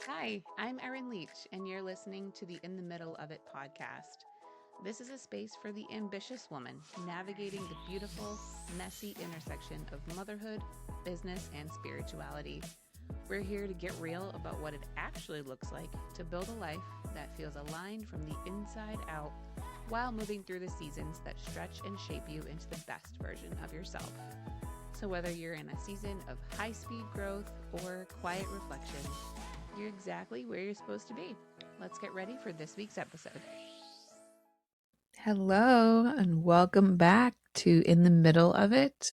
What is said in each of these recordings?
Hi, I'm Erin Leach, and you're listening to the In the Middle of It podcast. This is a space for the ambitious woman navigating the beautiful, messy intersection of motherhood, business, and spirituality. We're here to get real about what it actually looks like to build a life that feels aligned from the inside out while moving through the seasons that stretch and shape you into the best version of yourself. So, whether you're in a season of high speed growth or quiet reflection, you're exactly where you're supposed to be. Let's get ready for this week's episode. Hello, and welcome back to In the Middle of It.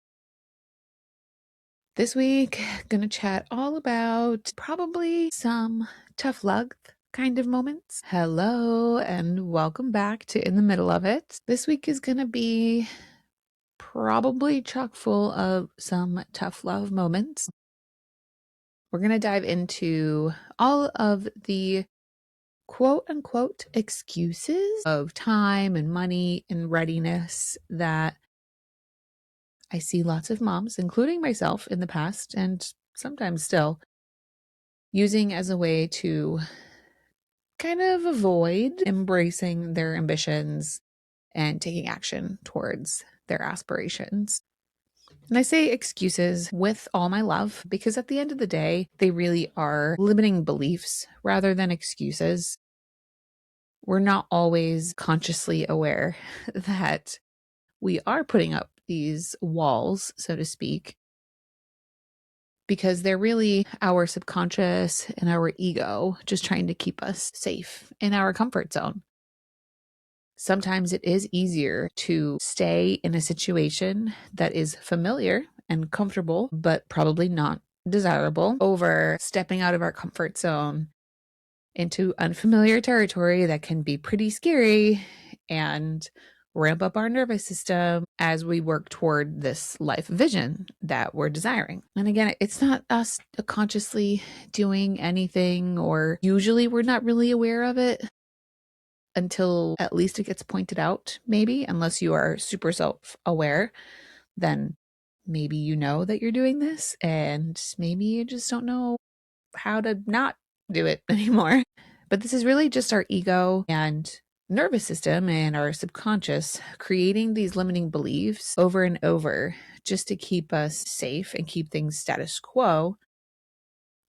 This week, going to chat all about probably some tough love kind of moments. Hello, and welcome back to In the Middle of It. This week is going to be probably chock full of some tough love moments. We're going to dive into all of the quote unquote excuses of time and money and readiness that I see lots of moms, including myself in the past and sometimes still, using as a way to kind of avoid embracing their ambitions and taking action towards their aspirations. And I say excuses with all my love because at the end of the day, they really are limiting beliefs rather than excuses. We're not always consciously aware that we are putting up these walls, so to speak, because they're really our subconscious and our ego just trying to keep us safe in our comfort zone. Sometimes it is easier to stay in a situation that is familiar and comfortable, but probably not desirable, over stepping out of our comfort zone into unfamiliar territory that can be pretty scary and ramp up our nervous system as we work toward this life vision that we're desiring. And again, it's not us consciously doing anything, or usually we're not really aware of it until at least it gets pointed out, maybe, unless you are super self-aware, then maybe you know that you're doing this and maybe you just don't know how to not do it anymore. But this is really just our ego and nervous system and our subconscious creating these limiting beliefs over and over just to keep us safe and keep things status quo,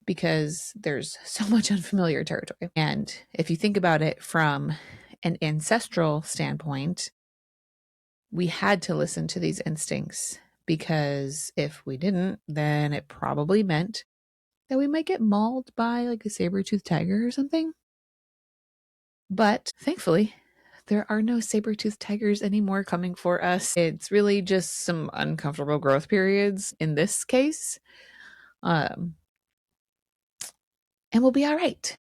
because there's so much unfamiliar territory. And if you think about it from an ancestral standpoint, we had to listen to these instincts, because if we didn't, then it probably meant that we might get mauled by like a saber-toothed tiger or something. But thankfully, there are no saber-toothed tigers anymore coming for us. It's really just some uncomfortable growth periods in this case. And we'll be all right.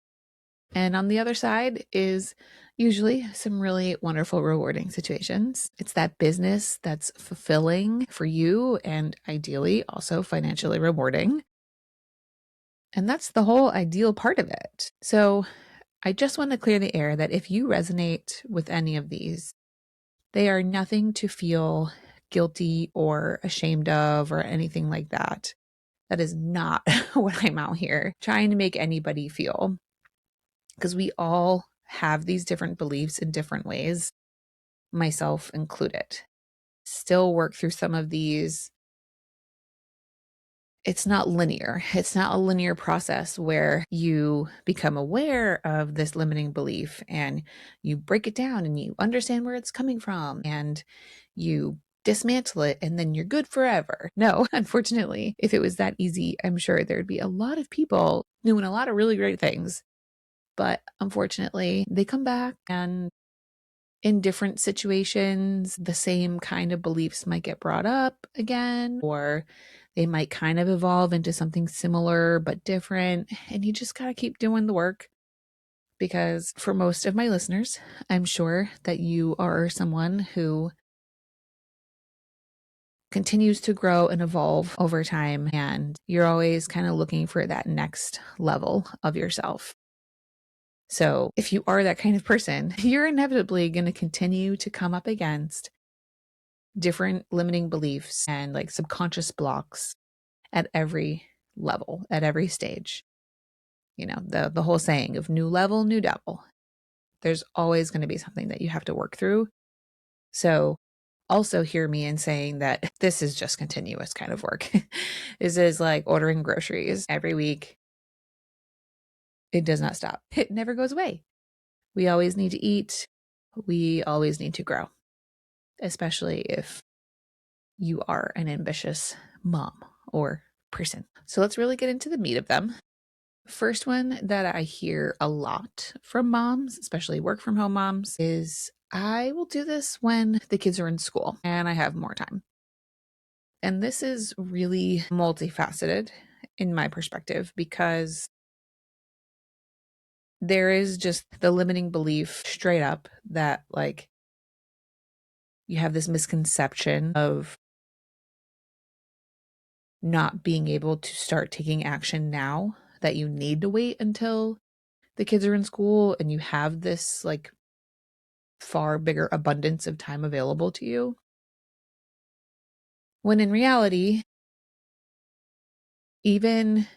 And on the other side is usually some really wonderful, rewarding situations. It's that business that's fulfilling for you and ideally also financially rewarding. And that's the whole ideal part of it. So I just want to clear the air that if you resonate with any of these, they are nothing to feel guilty or ashamed of or anything like that. That is not what I'm out here trying to make anybody feel, because we all have these different beliefs in different ways, myself included. Still work through some of these. It's not linear. It's not a linear process where you become aware of this limiting belief and you break it down and you understand where it's coming from and you dismantle it and then you're good forever. No, unfortunately, if it was that easy, I'm sure there'd be a lot of people doing a lot of really great things. But unfortunately, they come back, and in different situations, the same kind of beliefs might get brought up again, or they might kind of evolve into something similar but different. And you just got to keep doing the work, because for most of my listeners, I'm sure that you are someone who continues to grow and evolve over time, and you're always kind of looking for that next level of yourself. So if you are that kind of person, you're inevitably going to continue to come up against different limiting beliefs and like subconscious blocks at every level, at every stage. The whole saying of new level, new devil. There's always going to be something that you have to work through. So also hear me in saying that this is just continuous kind of work. This is like ordering groceries every week. It does not stop. It never goes away. We always need to eat. We always need to grow, especially if you are an ambitious mom or person. So let's really get into the meat of them. First one that I hear a lot from moms, especially work from home moms, is I will do this when the kids are in school and I have more time. And this is really multifaceted in my perspective because there is just the limiting belief straight up that like you have this misconception of not being able to start taking action now, that you need to wait until the kids are in school and you have this like far bigger abundance of time available to you. When in reality, even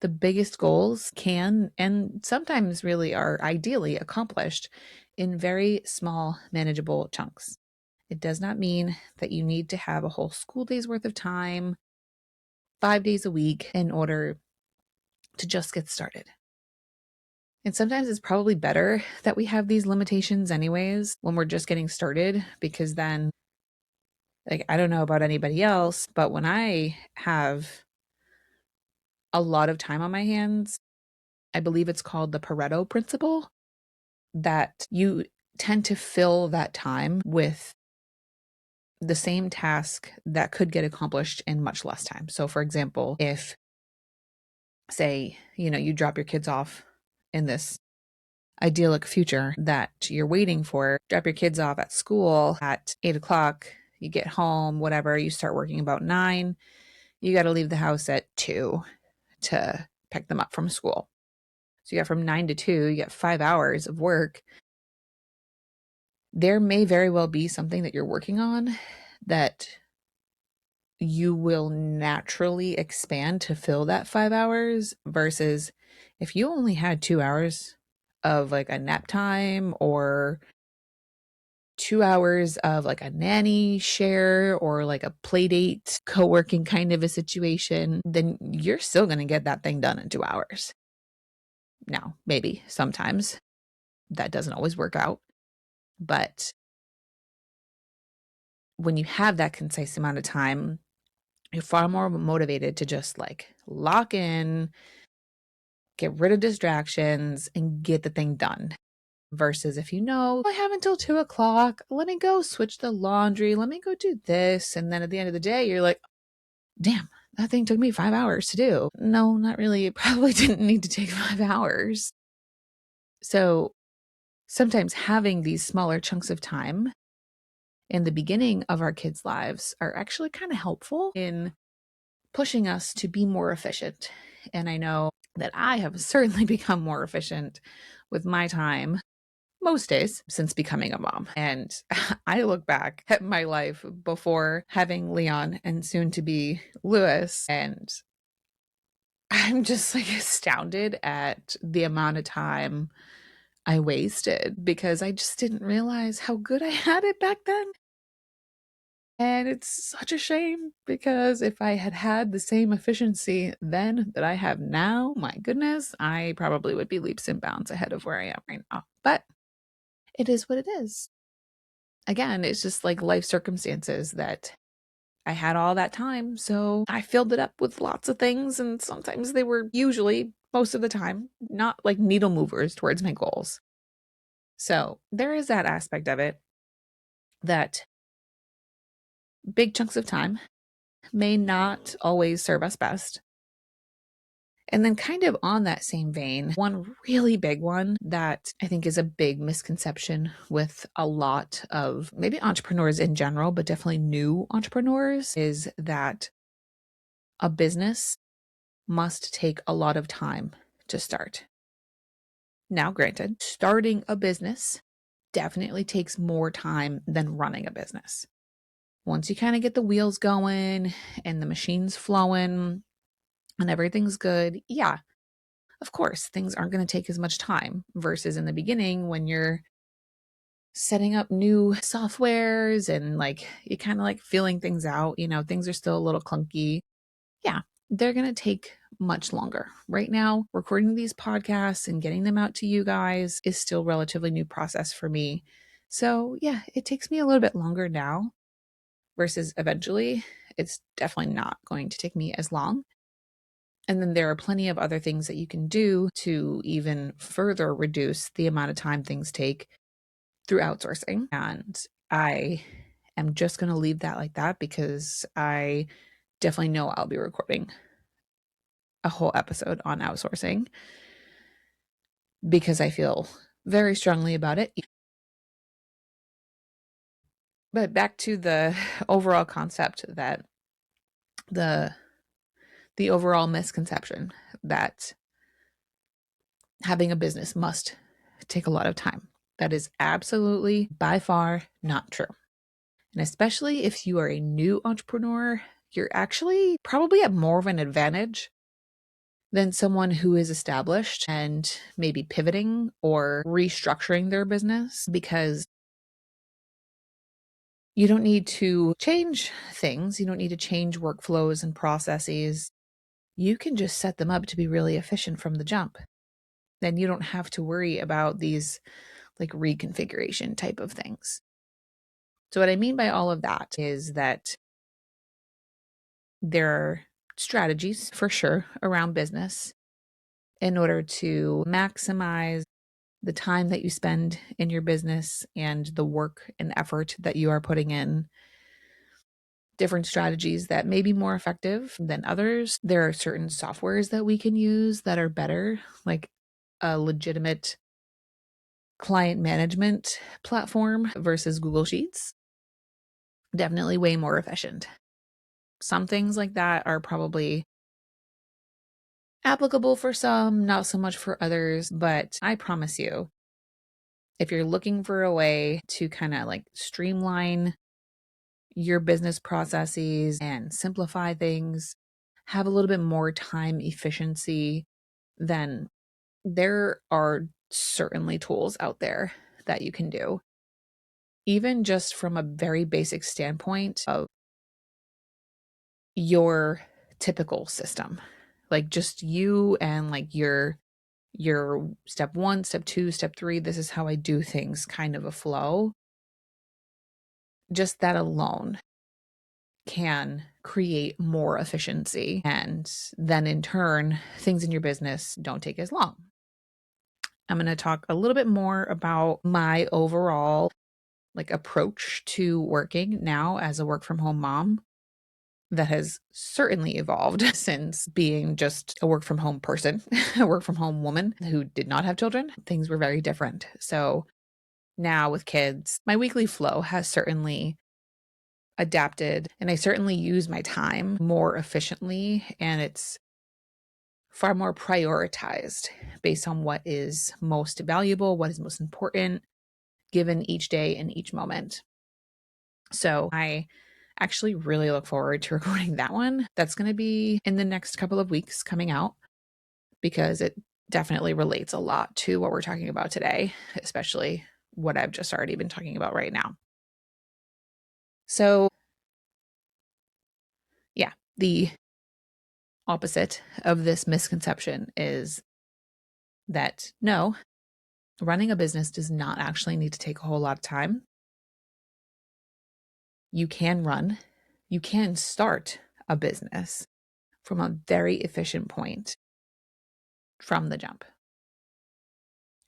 the biggest goals can and sometimes really are ideally accomplished in very small, manageable chunks. It does not mean that you need to have a whole school day's worth of time, 5 days a week, in order to just get started. And sometimes it's probably better that we have these limitations anyways when we're just getting started, because then, like, I don't know about anybody else, but when I have a lot of time on my hands, I believe it's called the Pareto Principle, that you tend to fill that time with the same task that could get accomplished in much less time. So, for example, if, say, you drop your kids off in this idyllic future that you're waiting for, drop your kids off at school at 8 o'clock, you get home, whatever, you start working about 9, you got to leave the house at 2 to pick them up from school. So you got from 9 to 2, you get 5 hours of work. There may very well be something that you're working on that you will naturally expand to fill that 5 hours, versus if you only had 2 hours of like a nap time or 2 hours of like a nanny share or like a play date, co-working kind of a situation, then you're still going to get that thing done in 2 hours. Now, maybe sometimes that doesn't always work out, but when you have that concise amount of time, you're far more motivated to just like lock in, get rid of distractions, and get the thing done. Versus if I have until 2 o'clock, let me go switch the laundry, let me go do this. And then at the end of the day, you're like, damn, that thing took me 5 hours to do. No, not really. It probably didn't need to take 5 hours. So sometimes having these smaller chunks of time in the beginning of our kids' lives are actually kind of helpful in pushing us to be more efficient. And I know that I have certainly become more efficient with my time most days since becoming a mom. And I look back at my life before having Leon and soon to be Lewis, and I'm just like astounded at the amount of time I wasted because I just didn't realize how good I had it back then. And it's such a shame because if I had had the same efficiency then that I have now, my goodness, I probably would be leaps and bounds ahead of where I am right now. But it is what it is. Again, it's just like life circumstances that I had all that time. So I filled it up with lots of things. And sometimes they were, usually, most of the time, not like needle movers towards my goals. So there is that aspect of it, that big chunks of time may not always serve us best. And then kind of on that same vein, one really big one that I think is a big misconception with a lot of maybe entrepreneurs in general, but definitely new entrepreneurs, is that a business must take a lot of time to start. Now, granted, starting a business definitely takes more time than running a business. Once you kind of get the wheels going and the machine's flowing and everything's good, yeah, of course, things aren't going to take as much time versus in the beginning when you're setting up new softwares and like you kind of like feeling things out, things are still a little clunky. Yeah, they're going to take much longer. Right now, recording these podcasts and getting them out to you guys is still relatively new process for me. So, yeah, it takes me a little bit longer now versus eventually. It's definitely not going to take me as long. And then there are plenty of other things that you can do to even further reduce the amount of time things take through outsourcing. And I am just going to leave that like that because I definitely know I'll be recording a whole episode on outsourcing because I feel very strongly about it. But back to the overall concept that the overall misconception that having a business must take a lot of time. That is absolutely by far not true. And especially if you are a new entrepreneur, you're actually probably at more of an advantage than someone who is established and maybe pivoting or restructuring their business because you don't need to change things. You don't need to change workflows and processes. You can just set them up to be really efficient from the jump. Then you don't have to worry about these like reconfiguration type of things. So, what I mean by all of that is that there are strategies for sure around business in order to maximize the time that you spend in your business and the work and effort that you are putting in. Different strategies that may be more effective than others. There are certain softwares that we can use that are better, like a legitimate client management platform versus Google Sheets. Definitely way more efficient. Some things like that are probably applicable for some, not so much for others, but I promise you, if you're looking for a way to kind of like streamline your business processes and simplify things, have a little bit more time efficiency, then there are certainly tools out there that you can do. Even just from a very basic standpoint of your typical system, like just you and like your step 1, step 2, step 3, this is how I do things kind of a flow. Just that alone can create more efficiency. And then in turn, things in your business don't take as long. I'm going to talk a little bit more about my overall like approach to working now as a work from home mom that has certainly evolved since being just a work from home person, a work from home woman who did not have children. Things were very different. So now with kids, my weekly flow has certainly adapted and I certainly use my time more efficiently and it's far more prioritized based on what is most valuable, what is most important given each day and each moment. So I actually really look forward to recording that one. That's going to be in the next couple of weeks coming out because it definitely relates a lot to what we're talking about today, especially what I've just already been talking about right now. So, yeah, the opposite of this misconception is that no, running a business does not actually need to take a whole lot of time. You can start a business from a very efficient point from the jump.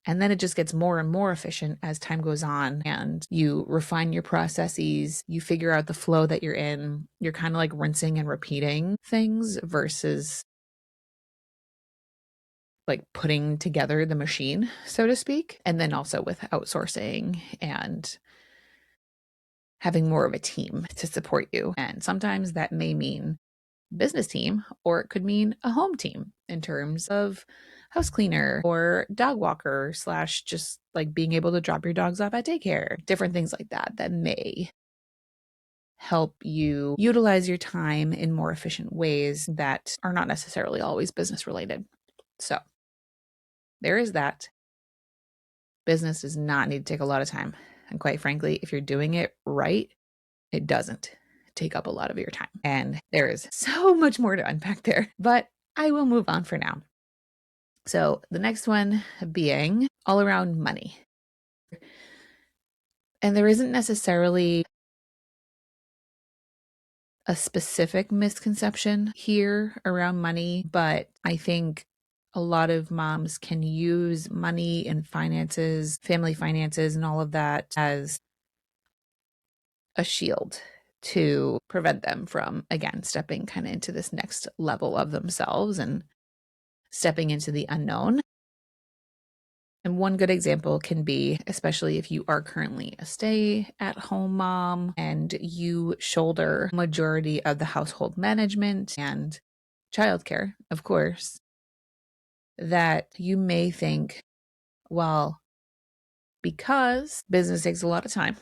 And then it just gets more and more efficient as time goes on and you refine your processes, you figure out the flow that you're in. You're kind of like rinsing and repeating things versus like putting together the machine, so to speak. And then also with outsourcing and having more of a team to support you. And sometimes that may mean business team, or it could mean a home team in terms of house cleaner or dog walker slash just like being able to drop your dogs off at daycare, different things like that that may help you utilize your time in more efficient ways that are not necessarily always business related. So there is that. Business does not need to take a lot of time. And quite frankly, if you're doing it right, it doesn't take up a lot of your time. And there is so much more to unpack there, but I will move on for now. So the next one being all around money. And there isn't necessarily a specific misconception here around money, but I think a lot of moms can use money and finances, family finances, and all of that as a shield to prevent them from, again, stepping kind of into this next level of themselves and stepping into the unknown. And one good example can be, especially if you are currently a stay-at-home mom and you shoulder majority of the household management and childcare, of course, that you may think, well, because business takes a lot of time,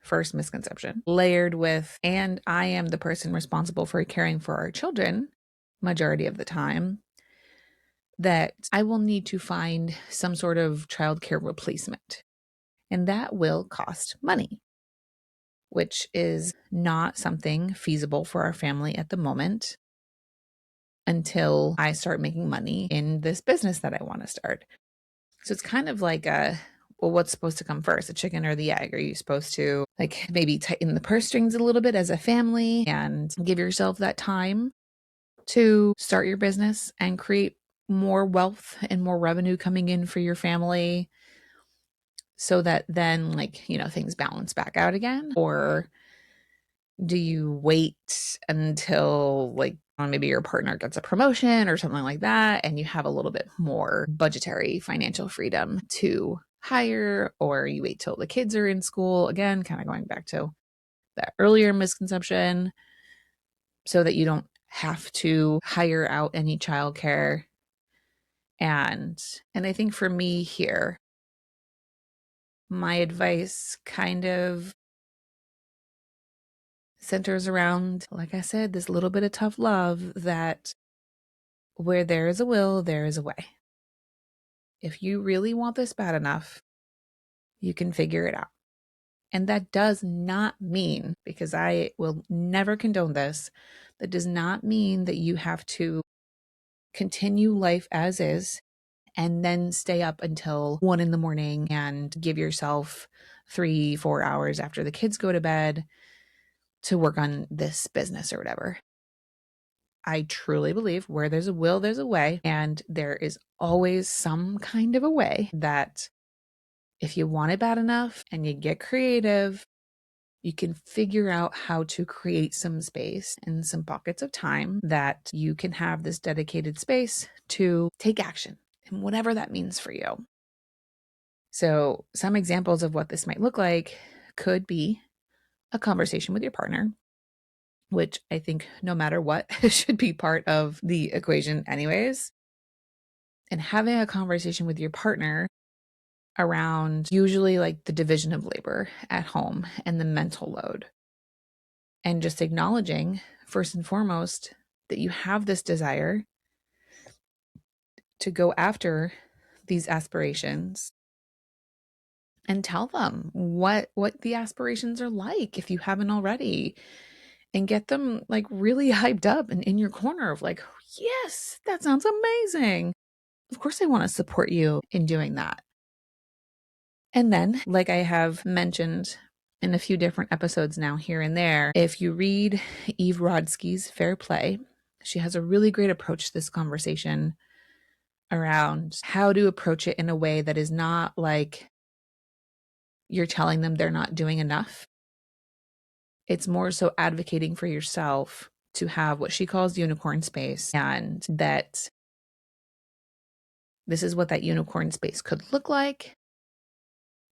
first misconception, layered with, and I am the person responsible for caring for our children majority of the time, that I will need to find some sort of childcare replacement. And that will cost money, which is not something feasible for our family at the moment until I start making money in this business that I want to start. So it's kind of like well, what's supposed to come first, the chicken or the egg? Are you supposed to like maybe tighten the purse strings a little bit as a family and give yourself that time to start your business and create more wealth and more revenue coming in for your family so that then, like, you know, things balance back out again? Or do you wait until like maybe your partner gets a promotion or something like that and you have a little bit more budgetary financial freedom to hire, or you wait till the kids are in school? Again, kind of going back to that earlier misconception, so that you don't have to hire out any childcare. And I think for me here, my advice kind of centers around, like I said, this little bit of tough love, that where there is a will, there is a way. If you really want this bad enough, you can figure it out. And that does not mean, because I will never condone this, that does not mean that you have to continue life as is and then stay up until 1 a.m. and give yourself 3-4 hours after the kids go to bed to work on this business or whatever. I truly believe where there's a will, there's a way. And there is always some kind of a way that if you want it bad enough and you get creative, you can figure out how to create some space and some pockets of time that you can have this dedicated space to take action, and whatever that means for you. So some examples of what this might look like could be a conversation with your partner, which I think no matter what should be part of the equation anyways. And having a conversation with your partner around usually like the division of labor at home and the mental load. And just acknowledging, first and foremost, that you have this desire to go after these aspirations, and tell them what the aspirations are like if you haven't already, and get them like really hyped up and in your corner of like, yes, that sounds amazing. Of course, I want to support you in doing that. And then, like I have mentioned in a few different episodes now here and there, if you read Eve Rodsky's Fair Play, she has a really great approach to this conversation around how to approach it in a way that is not like you're telling them they're not doing enough. It's more so advocating for yourself to have what she calls unicorn space, and that this is what that unicorn space could look like,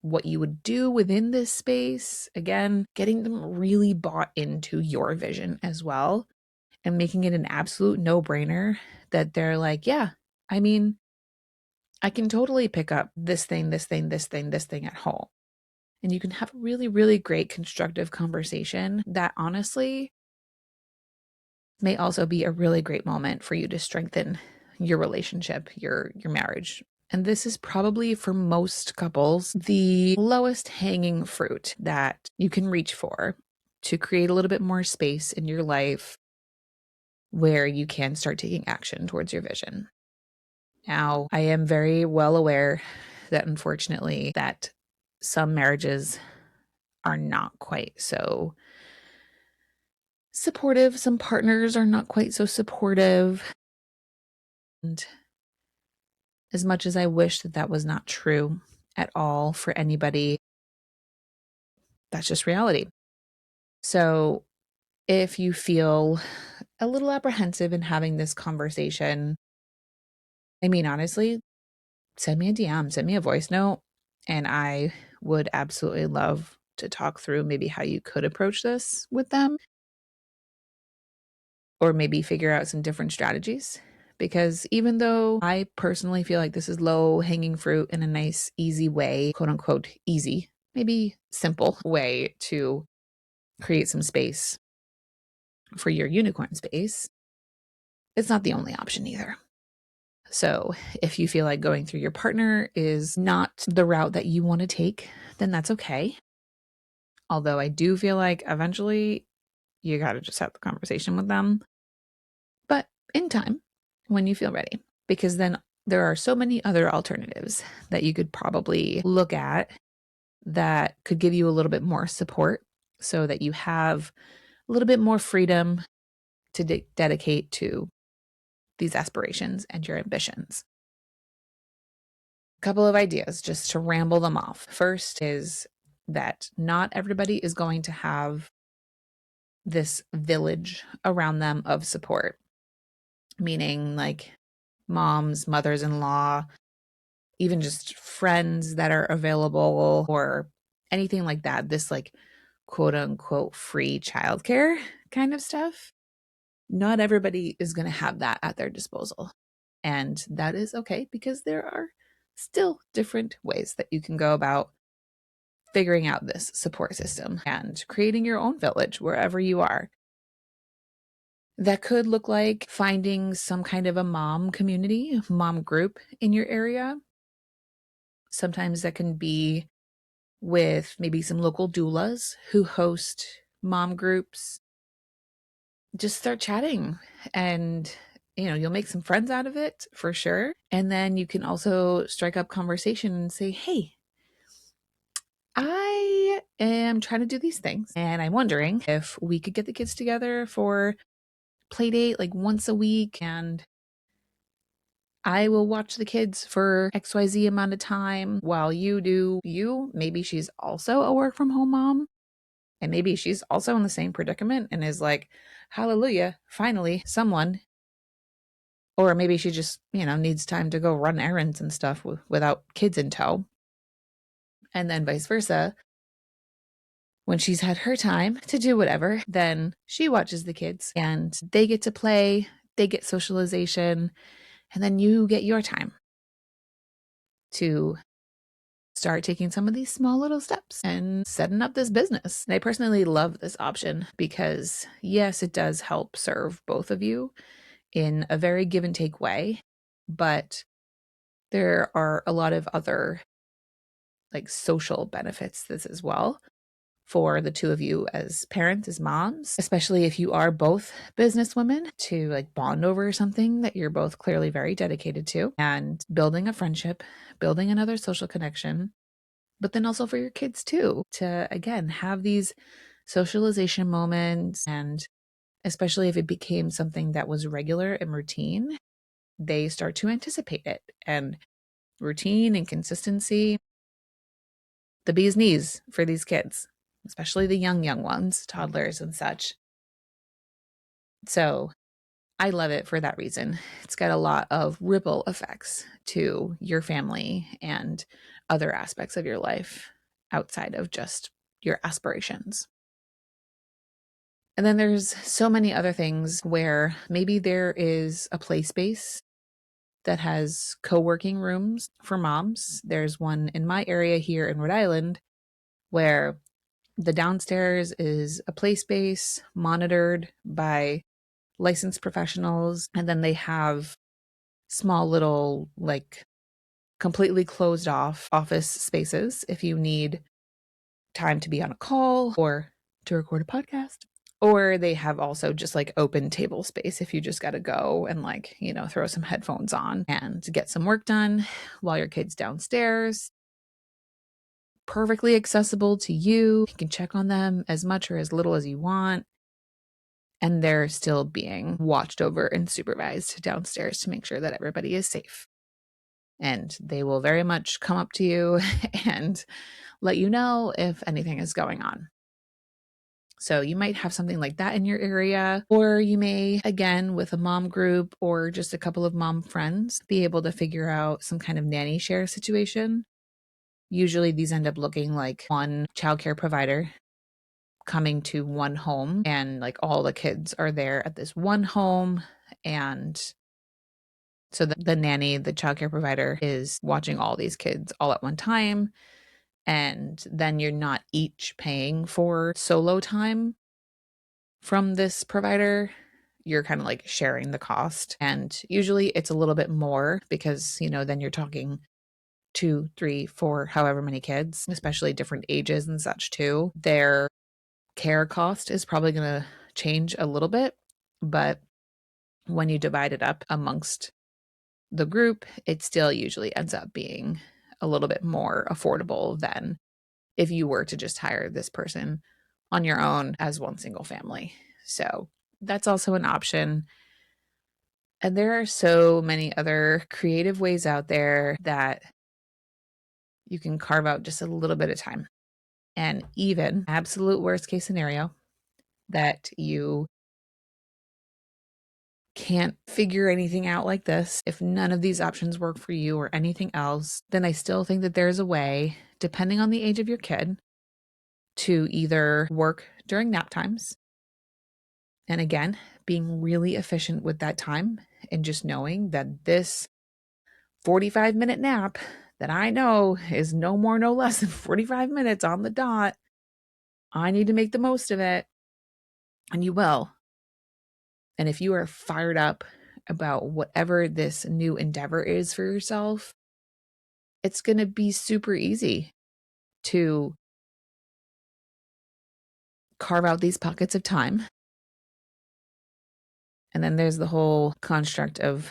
what you would do within this space. Again, getting them really bought into your vision as well, and making it an absolute no-brainer that they're like, yeah, I mean, I can totally pick up this thing, this thing, this thing, this thing at home. And you can have a really, really great constructive conversation that honestly may also be a really great moment for you to strengthen your relationship, your marriage And this is probably for most couples the lowest hanging fruit that you can reach for to create a little bit more space in your life where you can start taking action towards your vision. Now, I am very well aware that unfortunately that some marriages are not quite so supportive. Some partners are not quite so supportive. And as much as I wish that that was not true at all for anybody, that's just reality. So if you feel a little apprehensive in having this conversation, I mean, honestly, send me a DM, send me a voice note, and I would absolutely love to talk through maybe how you could approach this with them or maybe figure out some different strategies. Because even though I personally feel like this is low hanging fruit in a nice, easy way, quote unquote, easy, maybe simple way to create some space for your unicorn space, it's not the only option either. So if you feel like going through your partner is not the route that you want to take, then that's okay. Although I do feel like eventually you got to just have the conversation with them, but in time when you feel ready, because then there are so many other alternatives that you could probably look at that could give you a little bit more support so that you have a little bit more freedom to dedicate to these aspirations and your ambitions. A couple of ideas just to ramble them off. First is that not everybody is going to have this village around them of support, meaning like moms, mothers in law, even just friends that are available or anything like that. This, like, quote unquote, free childcare kind of stuff. Not everybody is going to have that at their disposal. And that is okay because there are still different ways that you can go about figuring out this support system and creating your own village wherever you are. That could look like finding some kind of a mom community, mom group in your area. Sometimes that can be with maybe some local doulas who host mom groups. Just start chatting and you'll make some friends out of it for sure. And then you can also strike up conversation and say, hey, I am trying to do these things and I'm wondering if we could get the kids together for play date like once a week, and I will watch the kids for XYZ amount of time while you do you. Maybe she's also a work from home mom and maybe she's also in the same predicament and is like, hallelujah, finally someone. Or maybe she just, needs time to go run errands and stuff without kids in tow. And then vice versa. When she's had her time to do whatever, then she watches the kids and they get to play, they get socialization, and then you get your time to start taking some of these small little steps and setting up this business. And I personally love this option because, yes, it does help serve both of you in a very give and take way, but there are a lot of other like social benefits this as well for the two of you as parents, as moms, especially if you are both business women, to like bond over something that you're both clearly very dedicated to and building a friendship, building another social connection, but then also for your kids too, to again have these socialization moments. And especially if it became something that was regular and routine, they start to anticipate it. And routine and consistency, the bee's knees for these kids, especially the young ones, toddlers and such. So I love it for that reason. It's got a lot of ripple effects to your family and other aspects of your life outside of just your aspirations. And then there's so many other things where maybe there is a play space that has co-working rooms for moms. There's one in my area here in Rhode Island where the downstairs is a play space monitored by licensed professionals. And then they have small little like completely closed off office spaces if you need time to be on a call or to record a podcast. Or they have also just like open table space if you just got to go and like, throw some headphones on and get some work done while your kid's downstairs. Perfectly accessible to you. You can check on them as much or as little as you want. And they're still being watched over and supervised downstairs to make sure that everybody is safe. And they will very much come up to you and let you know if anything is going on. So you might have something like that in your area, or you may, again, with a mom group or just a couple of mom friends, be able to figure out some kind of nanny share situation. Usually these end up looking like one childcare provider coming to one home, and like all the kids are there at this one home. And so the nanny, the childcare provider, is watching all these kids all at one time. And then you're not each paying for solo time from this provider. You're kind of like sharing the cost. And usually it's a little bit more because, then you're talking 2, 3, 4, however many kids, especially different ages and such too. Their care cost is probably going to change a little bit, but when you divide it up amongst the group, it still usually ends up being a little bit more affordable than if you were to just hire this person on your own as one single family. So that's also an option. And there are so many other creative ways out there that you can carve out just a little bit of time. And even absolute worst case scenario that you can't figure anything out like this, if none of these options work for you or anything else, then I still think that there's a way, depending on the age of your kid, to either work during nap times. And again, being really efficient with that time and just knowing that this 45-minute nap that I know is no more, no less than 45 minutes on the dot, I need to make the most of it. And you will. And if you are fired up about whatever this new endeavor is for yourself, it's going to be super easy to carve out these pockets of time. And then there's the whole construct of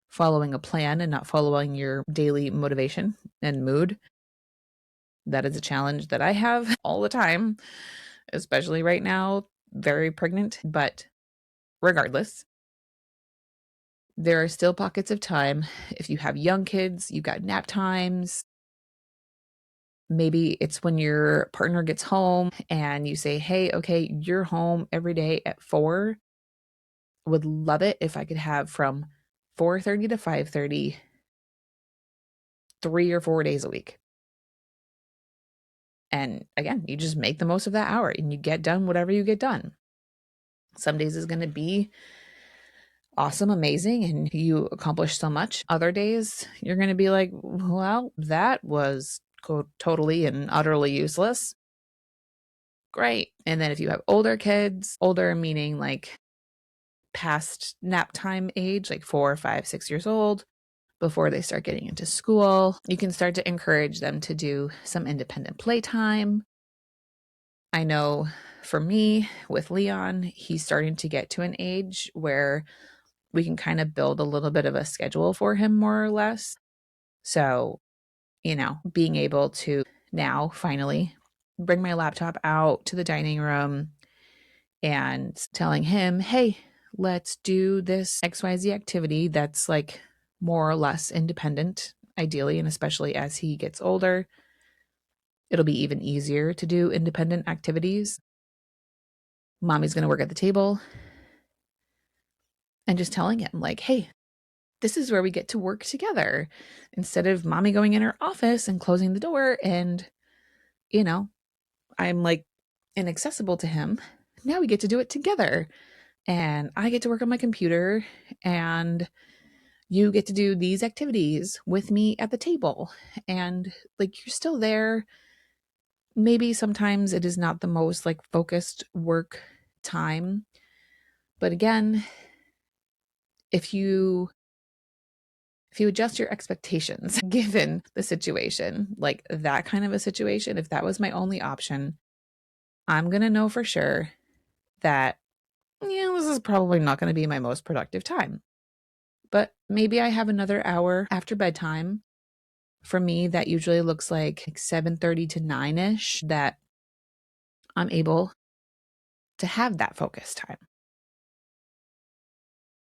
following a plan and not following your daily motivation and mood. That is a challenge that I have all the time, especially right now, very pregnant. But regardless, there are still pockets of time. If you have young kids, you've got nap times. Maybe it's when your partner gets home and you say, hey, okay, you're home every day at 4. Would love it if I could have from 4:30 to 5:30, 3 or 4 days a week. And again, you just make the most of that hour and you get done whatever you get done. Some days is going to be awesome, amazing, and you accomplish so much. Other days, you're going to be like, well, that was totally and utterly useless. Great. And then if you have older kids, older meaning like past nap time age, like 4, 5, 6 years old, before they start getting into school, you can start to encourage them to do some independent playtime. I know for me with Leon, he's starting to get to an age where we can kind of build a little bit of a schedule for him, more or less. So, being able to now finally bring my laptop out to the dining room and telling him, hey, let's do this XYZ activity that's like more or less independent, ideally, and especially as he gets older, it'll be even easier to do independent activities. Mommy's going to work at the table. And just telling him, like, hey, this is where we get to work together. Instead of mommy going in her office and closing the door and, I'm like inaccessible to him. Now we get to do it together. And I get to work on my computer and you get to do these activities with me at the table. And like, you're still there. Maybe sometimes it is not the most like focused work time. But again, if you if you adjust your expectations given the situation, like that kind of a situation, if that was my only option, I'm going to know for sure that, this is probably not going to be my most productive time. But maybe I have another hour after bedtime. For me, that usually looks like 7:30 to 9ish that I'm able to have that focus time.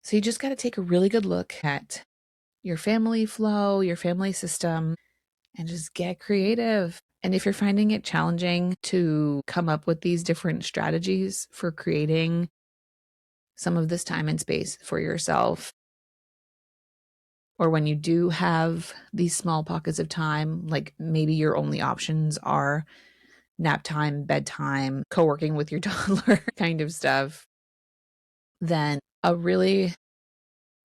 So you just got to take a really good look at your family flow, your family system, and just get creative. And if you're finding it challenging to come up with these different strategies for creating some of this time and space for yourself, or when you do have these small pockets of time, like maybe your only options are nap time, bedtime, co-working with your toddler kind of stuff, then a really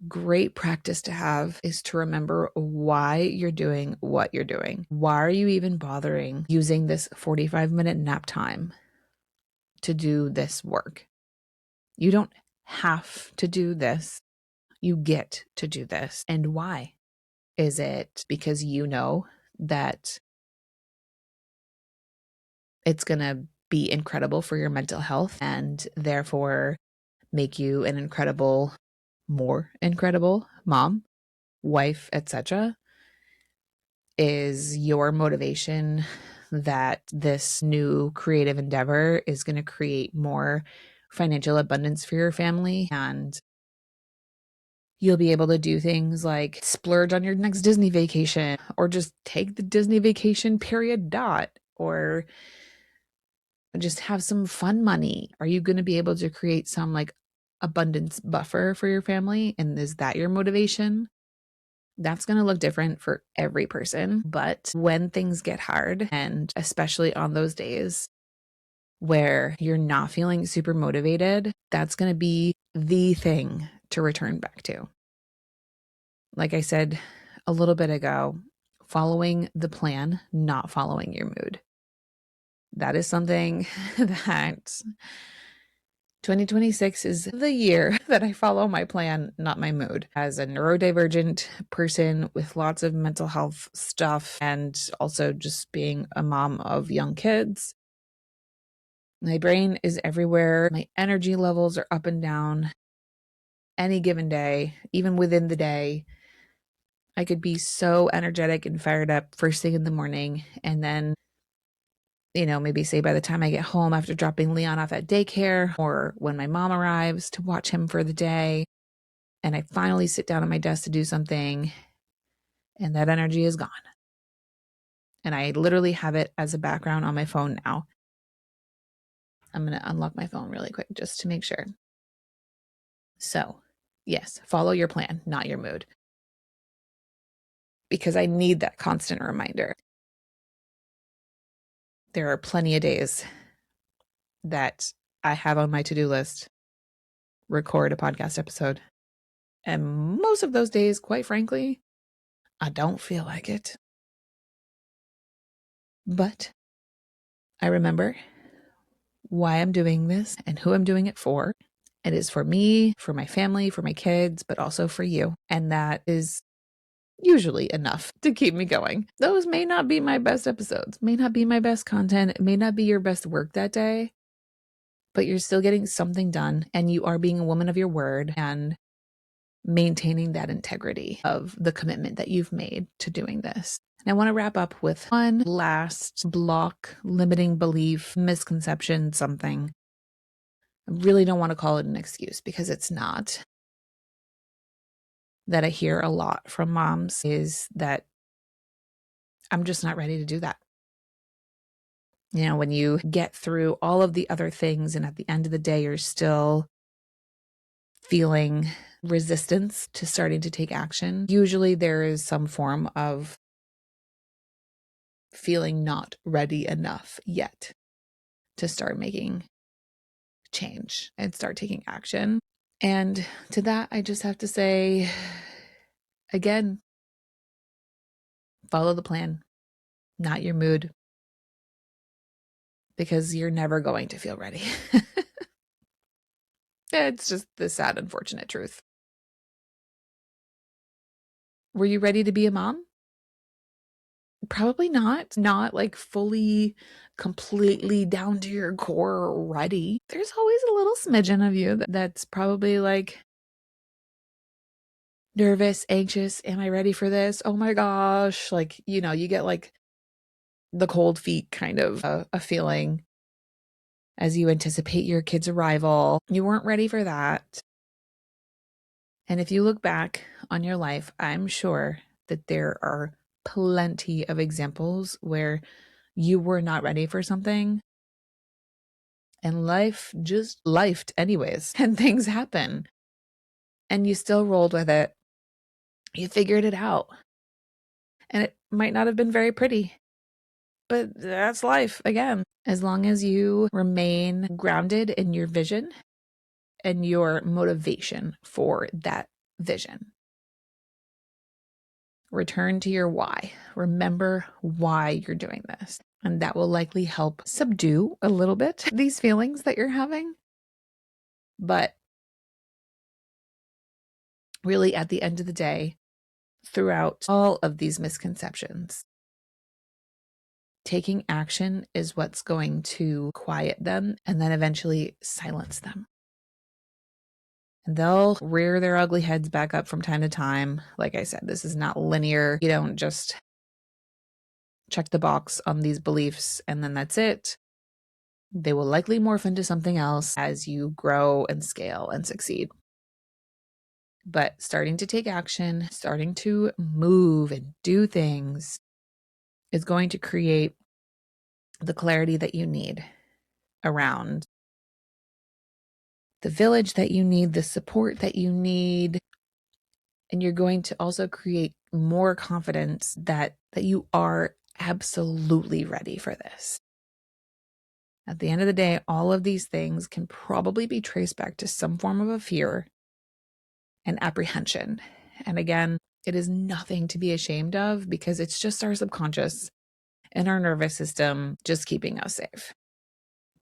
great practice to have is to remember why you're doing what you're doing. Why are you even bothering using this 45-minute nap time to do this work? You don't have to do this. You get to do this. And why? Is it because you know that it's going to be incredible for your mental health and therefore make you an incredible, more incredible mom, wife, etc.? Is your motivation that this new creative endeavor is going to create more financial abundance for your family and you'll be able to do things like splurge on your next Disney vacation or just take the Disney vacation period dot, or just have some fun money? Are you going to be able to create some like abundance buffer for your family? And is that your motivation? That's going to look different for every person. But when things get hard, and especially on those days where you're not feeling super motivated, that's going to be the thing to return back to. Like I said a little bit ago, following the plan, not following your mood. That is something that 2026 is the year that I follow my plan, not my mood. As a neurodivergent person with lots of mental health stuff and also just being a mom of young kids, my brain is everywhere. My energy levels are up and down any given day, even within the day. I could be so energetic and fired up first thing in the morning, and then maybe say by the time I get home after dropping Leon off at daycare or when my mom arrives to watch him for the day, and I finally sit down at my desk to do something, and that energy is gone. And I literally have it as a background on my phone now. I'm going to unlock my phone really quick just to make sure. So, yes, follow your plan, not your mood. Because I need that constant reminder. There are plenty of days that I have on my to-do list, record a podcast episode. And most of those days, quite frankly, I don't feel like it. But I remember why I'm doing this and who I'm doing it for. It is for me, for my family, for my kids, but also for you. And that is usually enough to keep me going. Those may not be my best episodes, may not be my best content, it may not be your best work that day, but you're still getting something done and you are being a woman of your word and maintaining that integrity of the commitment that you've made to doing this. And I want to wrap up with one last block, limiting belief, misconception, something. I really don't want to call it an excuse because it's not. That I hear a lot from moms is that I'm just not ready to do that. When you get through all of the other things and at the end of the day, you're still feeling resistance to starting to take action. Usually there is some form of feeling not ready enough yet to start making change and start taking action. And to that, I just have to say, again, follow the plan, not your mood, because you're never going to feel ready. It's just the sad, unfortunate truth. Were you ready to be a mom? Probably not. Not like fully, completely down to your core ready. There's always a little smidgen of you that's probably like nervous, anxious. Am I ready for this? Oh my gosh. Like, you get like the cold feet kind of a feeling as you anticipate your kid's arrival. You weren't ready for that. And if you look back on your life, I'm sure that there are plenty of examples where you were not ready for something and life just lifed anyways, and things happen and you still rolled with it. You figured it out. And it might not have been very pretty, but that's life again. As long as you remain grounded in your vision and your motivation for that vision. Return to your why. Remember why you're doing this. And that will likely help subdue a little bit these feelings that you're having. But really, at the end of the day, throughout all of these misconceptions, taking action is what's going to quiet them and then eventually silence them. And they'll rear their ugly heads back up from time to time. Like I said, this is not linear. You don't just check the box on these beliefs and then that's it. They will likely morph into something else as you grow and scale and succeed. But starting to take action, starting to move and do things is going to create the clarity that you need around the village that you need, the support that you need. And you're going to also create more confidence that you are absolutely ready for this. At the end of the day, all of these things can probably be traced back to some form of a fear and apprehension. And again, it is nothing to be ashamed of because it's just our subconscious and our nervous system just keeping us safe.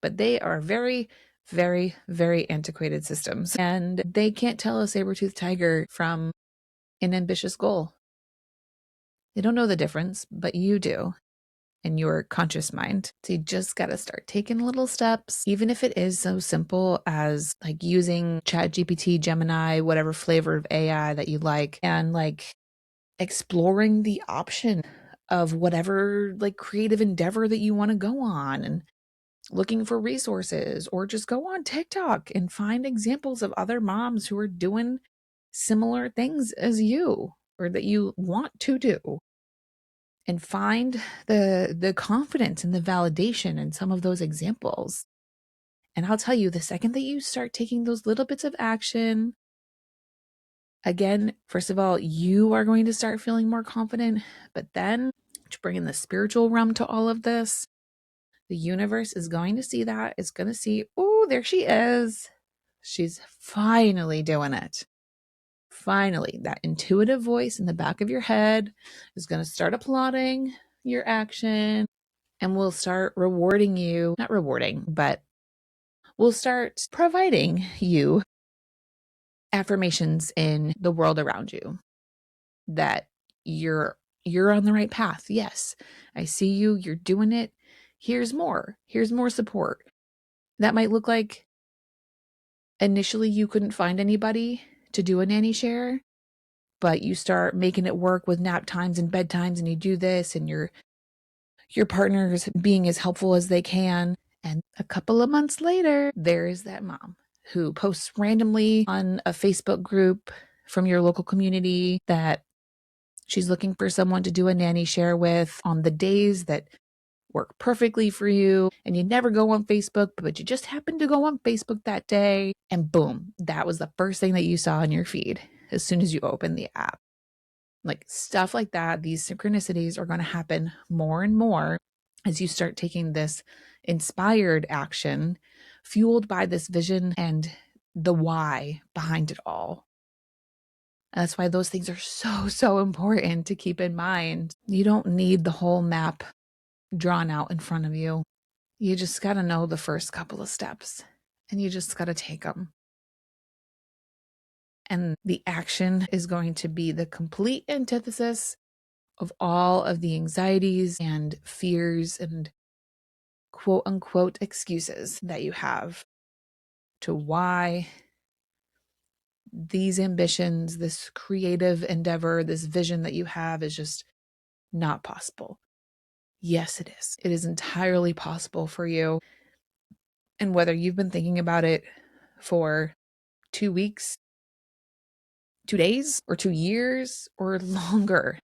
But they are very, very, very antiquated systems, and they can't tell a saber-toothed tiger from an ambitious goal. They don't know the difference, but you do in your conscious mind. So you just got to start taking little steps, even if it is so simple as like using ChatGPT, Gemini, whatever flavor of AI that you like, and like exploring the option of whatever like creative endeavor that you want to go on, and looking for resources, or just go on TikTok and find examples of other moms who are doing similar things as you or that you want to do, and find the confidence and the validation in some of those examples. And I'll tell you, the second that you start taking those little bits of action, again, first of all, you are going to start feeling more confident, but then to bring in the spiritual realm to all of this, the universe is going to see that. It's going to see, oh, there she is. She's finally doing it. Finally, that intuitive voice in the back of your head is going to start applauding your action and will start rewarding you. Not rewarding, but will start providing you affirmations in the world around you that you're on the right path. Yes, I see you. You're doing it. Here's more. Here's more support. That might look like initially you couldn't find anybody to do a nanny share, but you start making it work with nap times and bedtimes, and you do this, and your partner's being as helpful as they can. And a couple of months later, there is that mom who posts randomly on a Facebook group from your local community that she's looking for someone to do a nanny share with on the days that work perfectly for you, and you never go on Facebook, but you just happened to go on Facebook that day, and boom, that was the first thing that you saw in your feed as soon as you opened the app. Like stuff like that, these synchronicities are going to happen more and more as you start taking this inspired action fueled by this vision and the why behind it all. That's why those things are so, so important to keep in mind. You don't need the whole map drawn out in front of you. You just got to know the first couple of steps, and you just got to take them. And the action is going to be the complete antithesis of all of the anxieties and fears and quote unquote excuses that you have to why these ambitions, this creative endeavor, this vision that you have is just not possible. Yes, it is. It is entirely possible for you. And whether you've been thinking about it for 2 weeks, 2 days, or 2 years, or longer,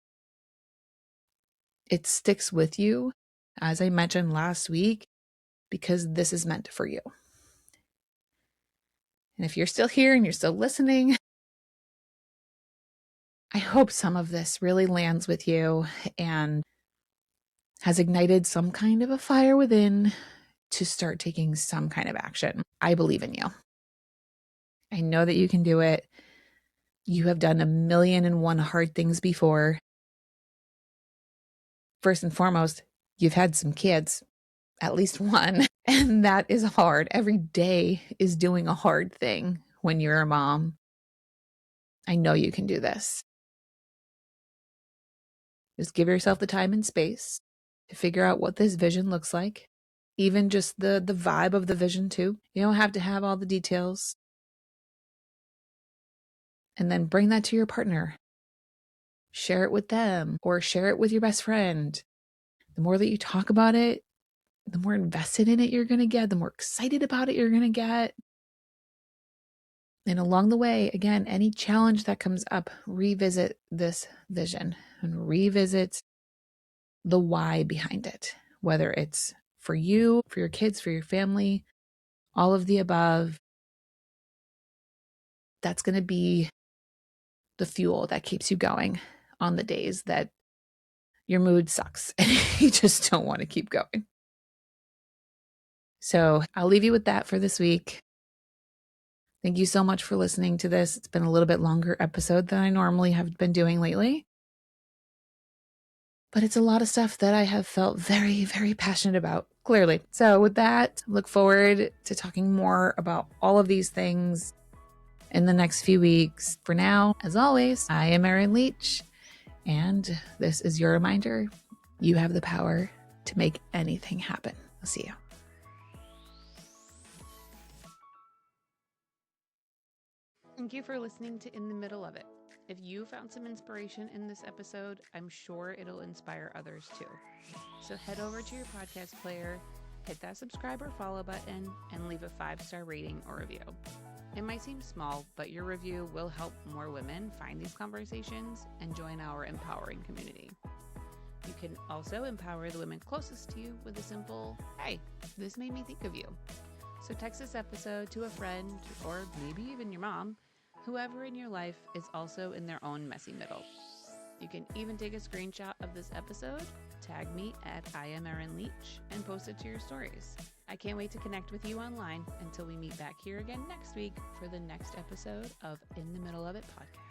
it sticks with you, as I mentioned last week, because this is meant for you. And if you're still here and you're still listening, I hope some of this really lands with you and has ignited some kind of a fire within to start taking some kind of action. I believe in you. I know that you can do it. You have done 1,000,001 hard things before. First and foremost, you've had some kids, at least one, and that is hard. Every day is doing a hard thing when you're a mom. I know you can do this. Just give yourself the time and space to figure out what this vision looks like. Even just the vibe of the vision too. You don't have to have all the details. And then bring that to your partner. Share it with them or share it with your best friend. The more that you talk about it, the more invested in it you're going to get, the more excited about it you're going to get. And along the way, again, any challenge that comes up, revisit this vision and revisit the why behind it, whether it's for you, for your kids, for your family, all of the above. That's going to be the fuel that keeps you going on the days that your mood sucks and you just don't want to keep going. So I'll leave you with that for this week. Thank you so much for listening to this. It's been a little bit longer episode than I normally have been doing lately. But it's a lot of stuff that I have felt very, very passionate about, clearly. So with that, look forward to talking more about all of these things in the next few weeks. For now, as always, I am Erin Leach, and this is your reminder. You have the power to make anything happen. I'll see you. Thank you for listening to In the Middle of It. If you found some inspiration in this episode, I'm sure it'll inspire others too. So head over to your podcast player, hit that subscribe or follow button, and leave a 5-star rating or review. It might seem small, but your review will help more women find these conversations and join our empowering community. You can also empower the women closest to you with a simple, "Hey, this made me think of you." So text this episode to a friend or maybe even your mom. Whoever in your life is also in their own messy middle. You can even take a screenshot of this episode, tag me at I am Erin Leach, and post it to your stories. I can't wait to connect with you online until we meet back here again next week for the next episode of In the Middle of It podcast.